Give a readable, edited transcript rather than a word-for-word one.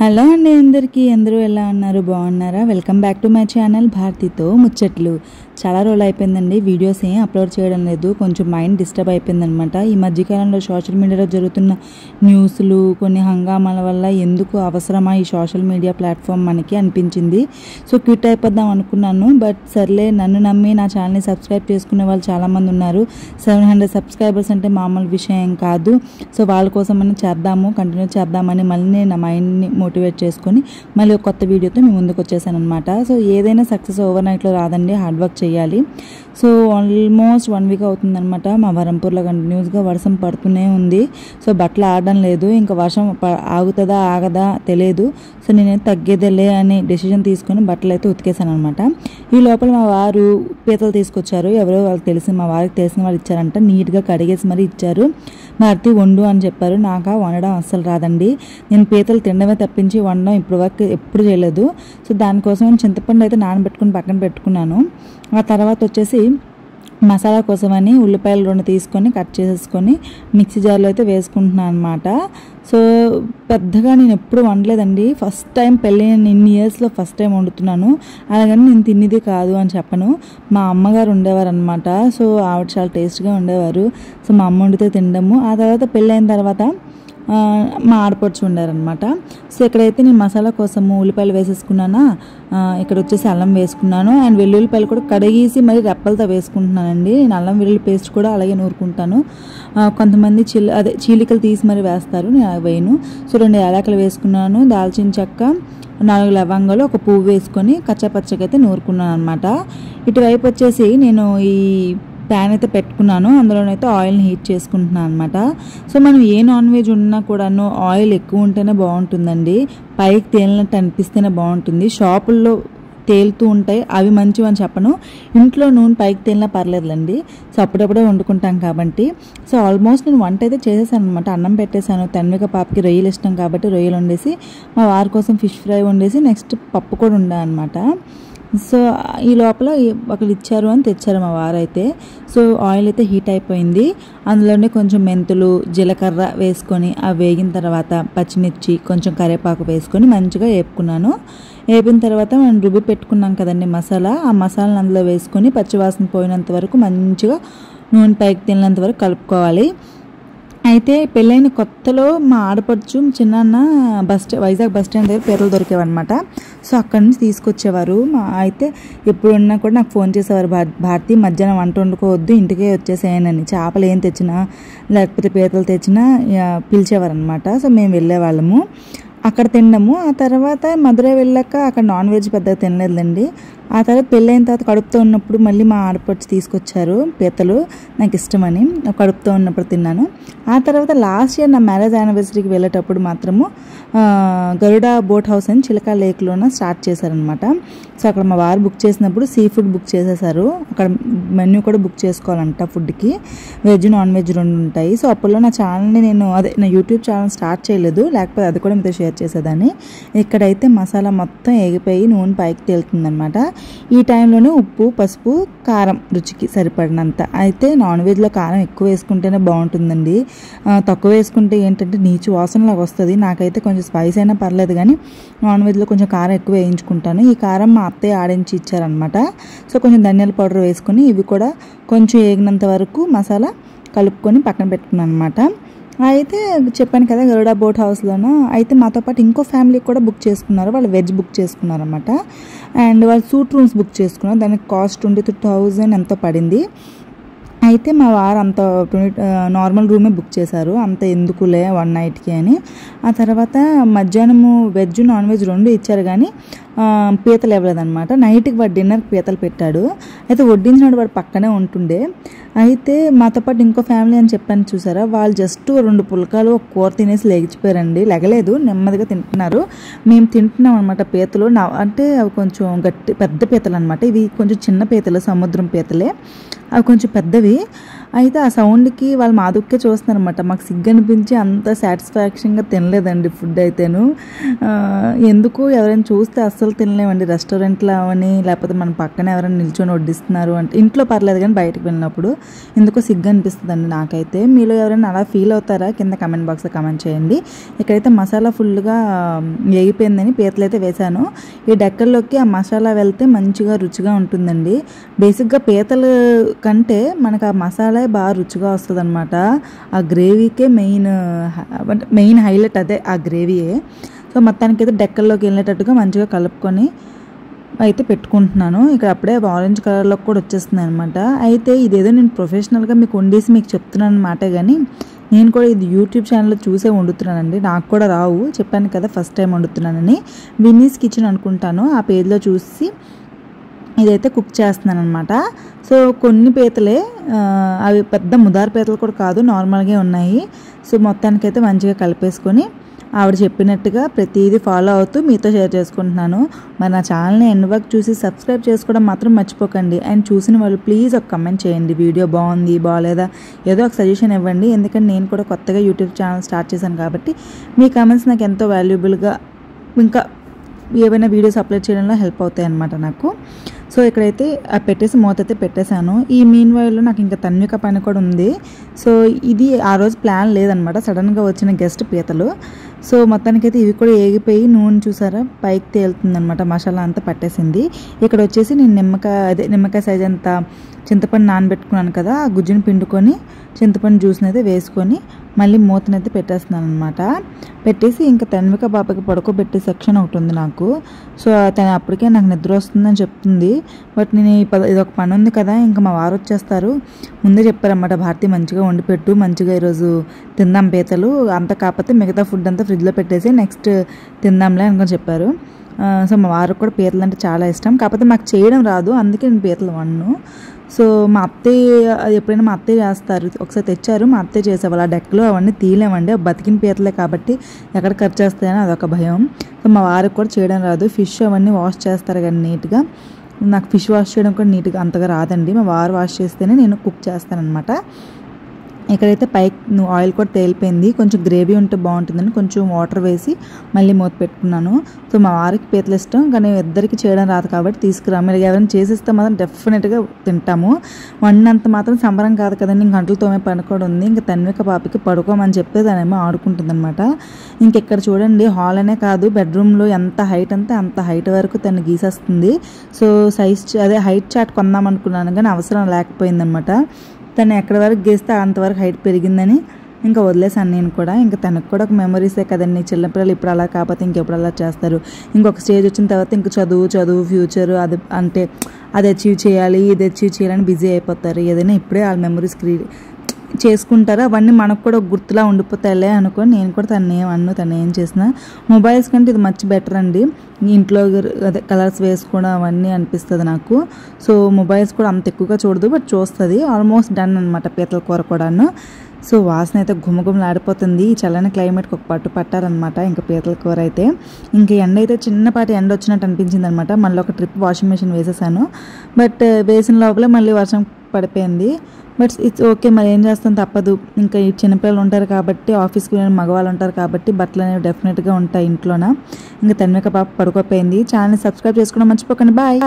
Hello అండి అందరికీ అందరూ ఎలా ఉన్నారు బాగున్నారా welcome back to my channel భారతితో ముచ్చట్లు చాలా రోజులు అయిపోయిందండి వీడియోస్ ఏం అప్లోడ్ చేయడం లేదు కొంచెం మైండ్ డిస్టర్బ్ అయిపోయిందనమాట ఈ మధ్యకాలంలో సోషల్ మీడియాలో జరుగుతున్న న్యూస్లు కొన్ని హంగామాల వల్ల ఎందుకు అవసరమా ఈ సోషల్ మీడియా ప్లాట్ఫామ్ మనకి అనిపించింది సో క్విట్ అయిపోద్దాం అనుకున్నాను బట్ సర్లే నన్ను నమ్మి నా ఛానల్ని సబ్స్క్రైబ్ చేసుకునే వాళ్ళు చాలామంది ఉన్నారు 700 సబ్స్క్రైబర్స్ అంటే మామూలు విషయం కాదు సో వాళ్ళ కోసం మనం చేద్దాము కంటిన్యూ చేద్దామని మళ్ళీ నా మైండ్ని మోటివేట్ చేసుకొని మళ్ళీ ఒక కొత్త వీడియోతో మేము ముందుకు వచ్చేసాను అనమాట సో ఏదైనా సక్సెస్ ఓవర్ నైట్లో రాదండి హార్డ్ వర్క్ చేయాలి సో ఆల్మోస్ట్ 1 వీక్ అవుతుందన్నమాట మా వరంపూర్లో కంటిన్యూస్గా వర్షం పడుతూనే ఉంది సో బట్టలు ఆడడం లేదు ఇంకా వర్షం ఆగుతుందా ఆగదా తెలియదు సో నేనైతే తగ్గేదేలే అని డెసిషన్ తీసుకొని బట్టలు అయితే ఉతికేసాను అనమాట ఈ లోపల మా వారు పీతలు తీసుకొచ్చారు ఎవరో వాళ్ళకి తెలిసిన మా వారికి తెలిసిన వాళ్ళు ఇచ్చారంట నీట్గా కడిగేసి మరి ఇచ్చారు భారతి వండు అని చెప్పారు నాకు వండడం అస్సలు రాదండి నేను పీతలు తినడమే తప్పించి వండడం ఇప్పుడు వరకు ఎప్పుడు చేయలేదు సో దానికోసం చింతపండు అయితే నానబెట్టుకుని పక్కన పెట్టుకున్నాను ఆ తర్వాత వచ్చేసి మసాలా కోసమని ఉల్లిపాయలు 2 తీసుకొని కట్ చేసేసుకొని మిక్సీ జార్లో అయితే వేసుకుంటున్నాను అనమాట సో పెద్దగా నేను ఎప్పుడు వండలేదండి ఫస్ట్ టైం పెళ్ళైన ఇన్ని ఇయర్స్లో ఫస్ట్ టైం వండుతున్నాను అలాగని నేను తినేది కాదు అని చెప్పను మా అమ్మగారు ఉండేవారు అనమాట సో ఆవిడ చాలా టేస్ట్గా ఉండేవారు సో మా అమ్మ వండితే తినడము ఆ తర్వాత పెళ్ళైన తర్వాత మా ఆడపడుచు ఉండారనమాట సో ఇక్కడైతే నేను మసాలా కోసము ఉల్లిపాయలు వేసేసుకున్నానా ఇక్కడ వచ్చేసి అల్లం వేసుకున్నాను అండ్ వెల్లుల్లిపాయలు కూడా కడిగేసి మరి రెప్పలతో వేసుకుంటున్నానండి నేను అల్లం వెల్లుల్లి పేస్ట్ కూడా అలాగే నూరుకుంటాను కొంతమంది చీలికలు తీసి మరి వేస్తారు నేను అవి వేయను సో 2 యాలకులు వేసుకున్నాను దాల్చిన చెక్క 4 లవంగాలు ఒక పువ్వు వేసుకొని కచ్చాపచ్చగా అయితే నూరుకున్నాను అనమాట ఇటువైపు వచ్చేసి నేను ఈ ప్యాన్ అయితే పెట్టుకున్నాను అందులోనైతే ఆయిల్ని హీట్ చేసుకుంటున్నాను అనమాట సో మనం ఏ నాన్ వెజ్ ఉన్నా కూడాను ఆయిల్ ఎక్కువ ఉంటేనే బాగుంటుందండి పైకి తేలినట్టు అనిపిస్తేనే బాగుంటుంది షాపుల్లో తేలుతూ ఉంటాయి అవి మంచివి అని చెప్పను ఇంట్లో నూనె పైకి తేలినా పర్లేదులండి సో అప్పుడప్పుడే వండుకుంటాం కాబట్టి సో ఆల్మోస్ట్ నేను వంట అయితే చేసేసాను అనమాట అన్నం పెట్టేశాను తన్విక పాపకి రొయ్యలు ఇష్టం కాబట్టి రొయ్యలు వండేసి మా వారి కోసం ఫిష్ ఫ్రై వండేసి నెక్స్ట్ పప్పు కూడా ఉండా అనమాట సో ఈ లోపల ఒకరు ఇచ్చారు అని తెచ్చారు మా వారైతే సో ఆయిల్ అయితే హీట్ అయిపోయింది అందులోనే కొంచెం మెంతులు జీలకర్ర వేసుకొని అవి వేగిన తర్వాత పచ్చిమిర్చి కొంచెం కరివేపాకు వేసుకొని మంచిగా వేపుకున్నాను వేపిన తర్వాత మనం రుబ్బి పెట్టుకున్నాం కదండి మసాలా ఆ మసాలాను అందులో వేసుకొని పచ్చివాసన పోయినంత వరకు మంచిగా నూనె పైకి తిన్నంత వరకు కలుపుకోవాలి అయితే పెళ్ళైన కొత్తలో మా ఆడపడుచు చిన్న వైజాగ్ బస్ స్టాండ్ దగ్గర పీతలు దొరికేవన్నమాట సో అక్కడి నుంచి తీసుకొచ్చేవారు అయితే ఎప్పుడున్నా కూడా నాకు ఫోన్ చేసేవారు భారతి మధ్యాహ్నం వంట వండుకోవద్దు ఇంటికే వచ్చేసేయనని చేపలు ఏం తెచ్చినా లేకపోతే పీతలు తెచ్చినా పిలిచేవారు అనమాట సో మేము వెళ్ళేవాళ్ళము అక్కడ తిన్నాము ఆ తర్వాత మధురై వెళ్ళాక అక్కడ నాన్ వెజ్ పెద్దగా తినలేదండి ఆ తర్వాత పెళ్ళైన తర్వాత కడుపుతో ఉన్నప్పుడు మళ్ళీ మా ఆడపడుచు తీసుకొచ్చారు పీతలు నాకు ఇష్టమని కడుపుతో ఉన్నప్పుడు తిన్నాను ఆ తర్వాత లాస్ట్ ఇయర్ నా మ్యారేజ్ యానివర్సరీకి వెళ్ళేటప్పుడు మాత్రము గరుడ బోట్ హౌస్ అని చిలకా లేక్లోన స్టార్ట్ చేశారనమాట సో అక్కడ మా వారు బుక్ చేసినప్పుడు సీ ఫుడ్ బుక్ చేసేసారు అక్కడ మెన్యూ కూడా బుక్ చేసుకోవాలంట ఫుడ్కి వెజ్ నాన్ వెజ్ 2 ఉంటాయి సో అప్పట్లో నా ఛానల్ని నేను నా యూట్యూబ్ ఛానల్ స్టార్ట్ చేయలేదు లేకపోతే అది కూడా మీతో షేర్ చేసేదాన్ని ఇక్కడైతే మసాలా మొత్తం ఎగిపోయి నూనె పైకి తేలుతుందనమాట ఈ టైంలోనే ఉప్పు పసుపు కారం రుచికి సరిపడినంత అయితే నాన్ వెజ్లో కారం ఎక్కువ వేసుకుంటేనే బాగుంటుందండి తక్కువ వేసుకుంటే ఏంటంటే నీచు వాసనలాగా వస్తుంది నాకైతే కొంచెం స్పైస్ అయినా పర్లేదు కానీ నాన్ వెజ్లో కొంచెం కారం ఎక్కువ వేయించుకుంటాను ఈ కారం మా అత్తయ్య ఆడించి ఇచ్చారనమాట సో కొంచెం ధనియాల పౌడర్ వేసుకొని ఇవి కూడా కొంచెం వేగినంత వరకు మసాలా కలుపుకొని పక్కన పెట్టుకున్నాను అనమాట అయితే చెప్పాను కదా గరుడ బోట్ హౌస్లోనూ అయితే మాతో పాటు ఇంకో ఫ్యామిలీ కూడా బుక్ చేసుకున్నారు వాళ్ళు వెజ్ బుక్ చేసుకున్నారు అనమాట అండ్ వాళ్ళు సూట్ రూమ్స్ బుక్ చేసుకున్నారు దానికి కాస్ట్ 22,000 ఎంతో పడింది అయితే మా వారు అంత నార్మల్ రూమే బుక్ చేశారు అంత ఎందుకులే 1 నైట్కి అని ఆ తర్వాత మధ్యాహ్నము వెజ్ నాన్ వెజ్ 2 ఇచ్చారు కానీ పీతలు ఇవ్వలేదన్నమాట నైట్కి వాడు డిన్నర్కి పీతలు పెట్టాడు అయితే వడ్డించినాడు వాడు పక్కనే ఉంటుండే అయితే మాతో పాటు ఇంకో ఫ్యామిలీ అని చెప్పాను చూసారా వాళ్ళు జస్ట్ 2 పుల్కాలు ఒక కూర తినేసి లేచిపోయారండి లెగలేదు నెమ్మదిగా తింటున్నారు మేము తింటున్నాం అనమాట పీతలు అంటే అవి కొంచెం పెద్ద పీతలు అనమాట ఇవి కొంచెం చిన్న పీతలు సముద్రం పీతలే అవి కొంచెం పెద్దవి అయితే ఆ సౌండ్కి వాళ్ళు మా దుక్కే చూస్తున్నారన్నమాట. మాకు సిగ్గు అనిపించి అంత సాటిస్ఫాక్షన్గా తినలేదండి ఫుడ్ అయితేను. ఎందుకు ఎవరైనా చూస్తే అస్సలు తినలేమండి. రెస్టారెంట్లో అవని లేకపోతే మన పక్కన ఎవరైనా నిల్చొని వడ్డిస్తున్నారు అంటే ఇంట్లో పర్లేదు, కానీ బయటకు వెళ్ళినప్పుడు ఎందుకో సిగ్గు అనిపిస్తుందండి నాకైతే. మీలో ఎవరైనా అలా ఫీల్ అవుతారా? కింద కమెంట్ బాక్స్లో కమెంట్ చేయండి. ఇక్కడైతే మసాలా ఫుల్గా వేగిపోయిందని పీతలు అయితే వేశాను. ఈ డెక్కల్లోకి ఆ మసాలా వెళ్తే మంచిగా రుచిగా ఉంటుందండి. బేసిక్గా పీతలు కంటే మనకు ఆ మసాలా బాగా రుచిగా వస్తుంది అనమాట. ఆ గ్రేవీకే మెయిన్ హైలైట్ అదే, ఆ గ్రేవీయే. సో మొత్తానికి అయితే డెక్కల్లోకి వెళ్ళేటట్టుగా మంచిగా కలుపుకొని అయితే పెట్టుకుంటున్నాను. ఇక్కడ అప్పుడే ఆరెంజ్ కలర్లో కూడా వచ్చేస్తుంది అనమాట. అయితే ఇదేదో నేను ప్రొఫెషనల్గా మీకు వండేసి మీకు చెప్తున్నాను అనమాట, కానీ నేను కూడా ఇది యూట్యూబ్ ఛానల్లో చూసే వండుతున్నానండి. నాకు కూడా రావు, చెప్పాను కదా ఫస్ట్ టైం వండుతున్నానని. విన్నీస్ కిచెన్ అనుకుంటాను, ఆ పేజ్లో చూసి ఇదైతే కుక్ చేస్తున్నాను అనమాట. సో కొన్ని పీతలే, అవి పెద్ద ముదారు పీతలు కూడా కాదు, నార్మల్గా ఉన్నాయి. సో మొత్తానికైతే మంచిగా కలిపేసుకొని ఆవిడ చెప్పినట్టుగా ప్రతిదీ ఫాలో అవుతూ మీతో షేర్ చేసుకుంటున్నాను. మరి నా ఛానల్ని ఎండ్ వరకు చూసి సబ్స్క్రైబ్ చేసుకోవడం మాత్రం మర్చిపోకండి. అండ్ చూసిన వాళ్ళు ప్లీజ్ ఒక కమెంట్ చేయండి, వీడియో బాగుంది బాగాలేదా, ఏదో ఒక సజెషన్ ఇవ్వండి. ఎందుకంటే నేను కూడా కొత్తగా యూట్యూబ్ ఛానల్ స్టార్ట్ చేశాను కాబట్టి మీ కామెంట్స్ నాకు ఎంతో వాల్యుబుల్గా, ఇంకా ఏవైనా వీడియోస్ అప్లోడ్ చేయడంలో హెల్ప్ అవుతాయి అన్నమాట నాకు. సో ఇక్కడైతే పెట్టేసి మూత అయితే పెట్టేశాను. ఈ మీన్ వైల్లో నాకు ఇంకా తన్విక పని కూడా ఉంది. సో ఇది ఆ రోజు ప్లాన్ లేదనమాట, సడన్గా వచ్చిన గెస్ట్ పీతలు. సో మొత్తానికైతే ఇవి కూడా ఏగిపోయి నూనె చూసారా పైకి తేలుతుందనమాట, మసాలా అంతా పట్టేసింది. ఇక్కడ వచ్చేసి నేను నిమ్మకాయ సైజ్ అంతా చింతపండు నానబెట్టుకున్నాను కదా, ఆ గుజ్జుని పిండుకొని చింతపండు జ్యూస్ని అయితే వేసుకొని మళ్ళీ మూతనైతే పెట్టేస్తున్నాను అనమాట. పెట్టేసి ఇంకా తన్విక పాపకి పడుకోబెట్టే సెక్షన్ ఒకటి ఉంది నాకు. సో తను అప్పటికే నాకు నిద్ర వస్తుందని చెప్తుంది. బట్ నేను ఇదొక పని ఉంది కదా, ఇంకా మా వారు వచ్చేస్తారు, ముందే చెప్పారన్నమాట, భారతి మంచిగా వండి పెట్టు, మంచిగా ఈరోజు తిందాం పీతలు, అంత కాకపోతే మిగతా ఫుడ్ అంతా ఫ్రిడ్జ్లో పెట్టేసి నెక్స్ట్ తిందాంలే అనుకొని చెప్పారు. సో మా వారికి కూడా పీతలు అంటే చాలా ఇష్టం, కాకపోతే మాకు చేయడం రాదు, అందుకే నేను పీతలు వండను. సో మా అత్తయ్య ఎప్పుడైనా మా అత్తయ్య చేస్తారు, ఒకసారి తెచ్చారు మా అత్తయ్య చేసేవాళ్ళు. ఆ డెక్కలు అవన్నీ తీయలేమండి, బతికిన పీతలే కాబట్టి ఎక్కడ ఖర్చు చేస్తాయని అదొక భయం. సో మా వారికి కూడా చేయడం రాదు. ఫిష్ అవన్నీ వాష్ చేస్తారు కానీ నీట్గా, నాకు ఫిష్ వాష్ చేయడం కూడా నీట్గా అంతగా రాదండి. మా వారు వాష్ చేస్తేనే నేను కుక్ చేస్తానన్నమాట. ఇక్కడైతే పైకి ఆయిల్ కూడా తేలిపోయింది, కొంచెం గ్రేవీ ఉంటే బాగుంటుందని కొంచెం వాటర్ వేసి మళ్ళీ మూత పెట్టుకున్నాను. సో మా వారికి పీతలు ఇష్టం, కానీ ఇద్దరికి చేయడం రాదు కాబట్టి తీసుకురా, మీరు ఎవరైనా చేసిస్తే మాత్రం డెఫినెట్గా తింటాము. వండినంత మాత్రం సంబరం కాదు కదండి, ఇంక గంటలు తోమే పని కూడా ఉంది. ఇంకా తన్విక పాపకి పడుకోమని చెప్పి దానేమో ఆడుకుంటుంది అనమాట. ఇంకెక్కడ చూడండి, హాల్ అనే కాదు బెడ్రూమ్లో ఎంత హైట్ అంతే అంత హైట్ వరకు తను గీసేస్తుంది. సో హైట్ చార్ట్ కొందాం అనుకున్నాను కానీ అవసరం లేకపోయిందనమాట. తను ఎక్కడి వరకు గీస్తే అంతవరకు హైట్ పెరిగిందని ఇంకా వదిలేసాను నేను కూడా. ఇంకా తనకు కూడా ఒక మెమరీసే కదండి, చిన్నపిల్లలు ఇప్పుడు అలా కాకపోతే ఇంకెప్పుడు అలా చేస్తారు. ఇంకొక స్టేజ్ వచ్చిన తర్వాత ఇంక చదువు ఫ్యూచర్ అది అచీవ్ చేయాలి, ఇది అచీవ్ చేయాలని బిజీ అయిపోతారు. ఏదైనా ఇప్పుడే వాళ్ళ మెమరీస్ చేసుకుంటారు, అవన్నీ మనకు కూడా గుర్తులా ఉండిపోతాయిలే అనుకొని నేను కూడా తను ఏం చేసినా. మొబైల్స్ కంటే ఇది మచ్ బెటర్ అండి, ఇంట్లో కలర్స్ వేసుకోవడం అవన్నీ అనిపిస్తుంది నాకు. సో మొబైల్స్ కూడా అంత ఎక్కువగా చూడదు, బట్ చూస్తుంది. ఆల్మోస్ట్ డన్ అనమాట పీతల కూర కూడాను. సో వాసన అయితే గుమగుమలాడిపోతుంది. ఈ చల్లని క్లైమేట్కి ఒక పట్టు పట్టారనమాట ఇంకా పీతల కూర అయితే. ఇంకా ఎండ అయితే చిన్నపాటి ఎండ వచ్చినట్టు అనిపించింది అనమాట. మళ్ళీ ఒక ట్రిప్ వాషింగ్ మెషిన్ వేసేసాను, బట్ వేసిన లోపలే మళ్ళీ వర్షం పడిపోయింది. బట్ ఇట్స్ ఓకే, మరి ఏం చేస్తాం, తప్పదు. ఇంకా ఈ చిన్నపిల్లలు ఉంటారు కాబట్టి, ఆఫీస్కి వెళ్ళిన మగవాళ్ళు ఉంటారు కాబట్టి బట్టలు అనేవి డెఫినెట్గా ఉంటాయి ఇంట్లోన. ఇంకా తన్విక పాప పడుకోపోయింది. ఛానల్ని సబ్స్క్రైబ్ చేసుకోవడం మర్చిపోకండి. బాయ్.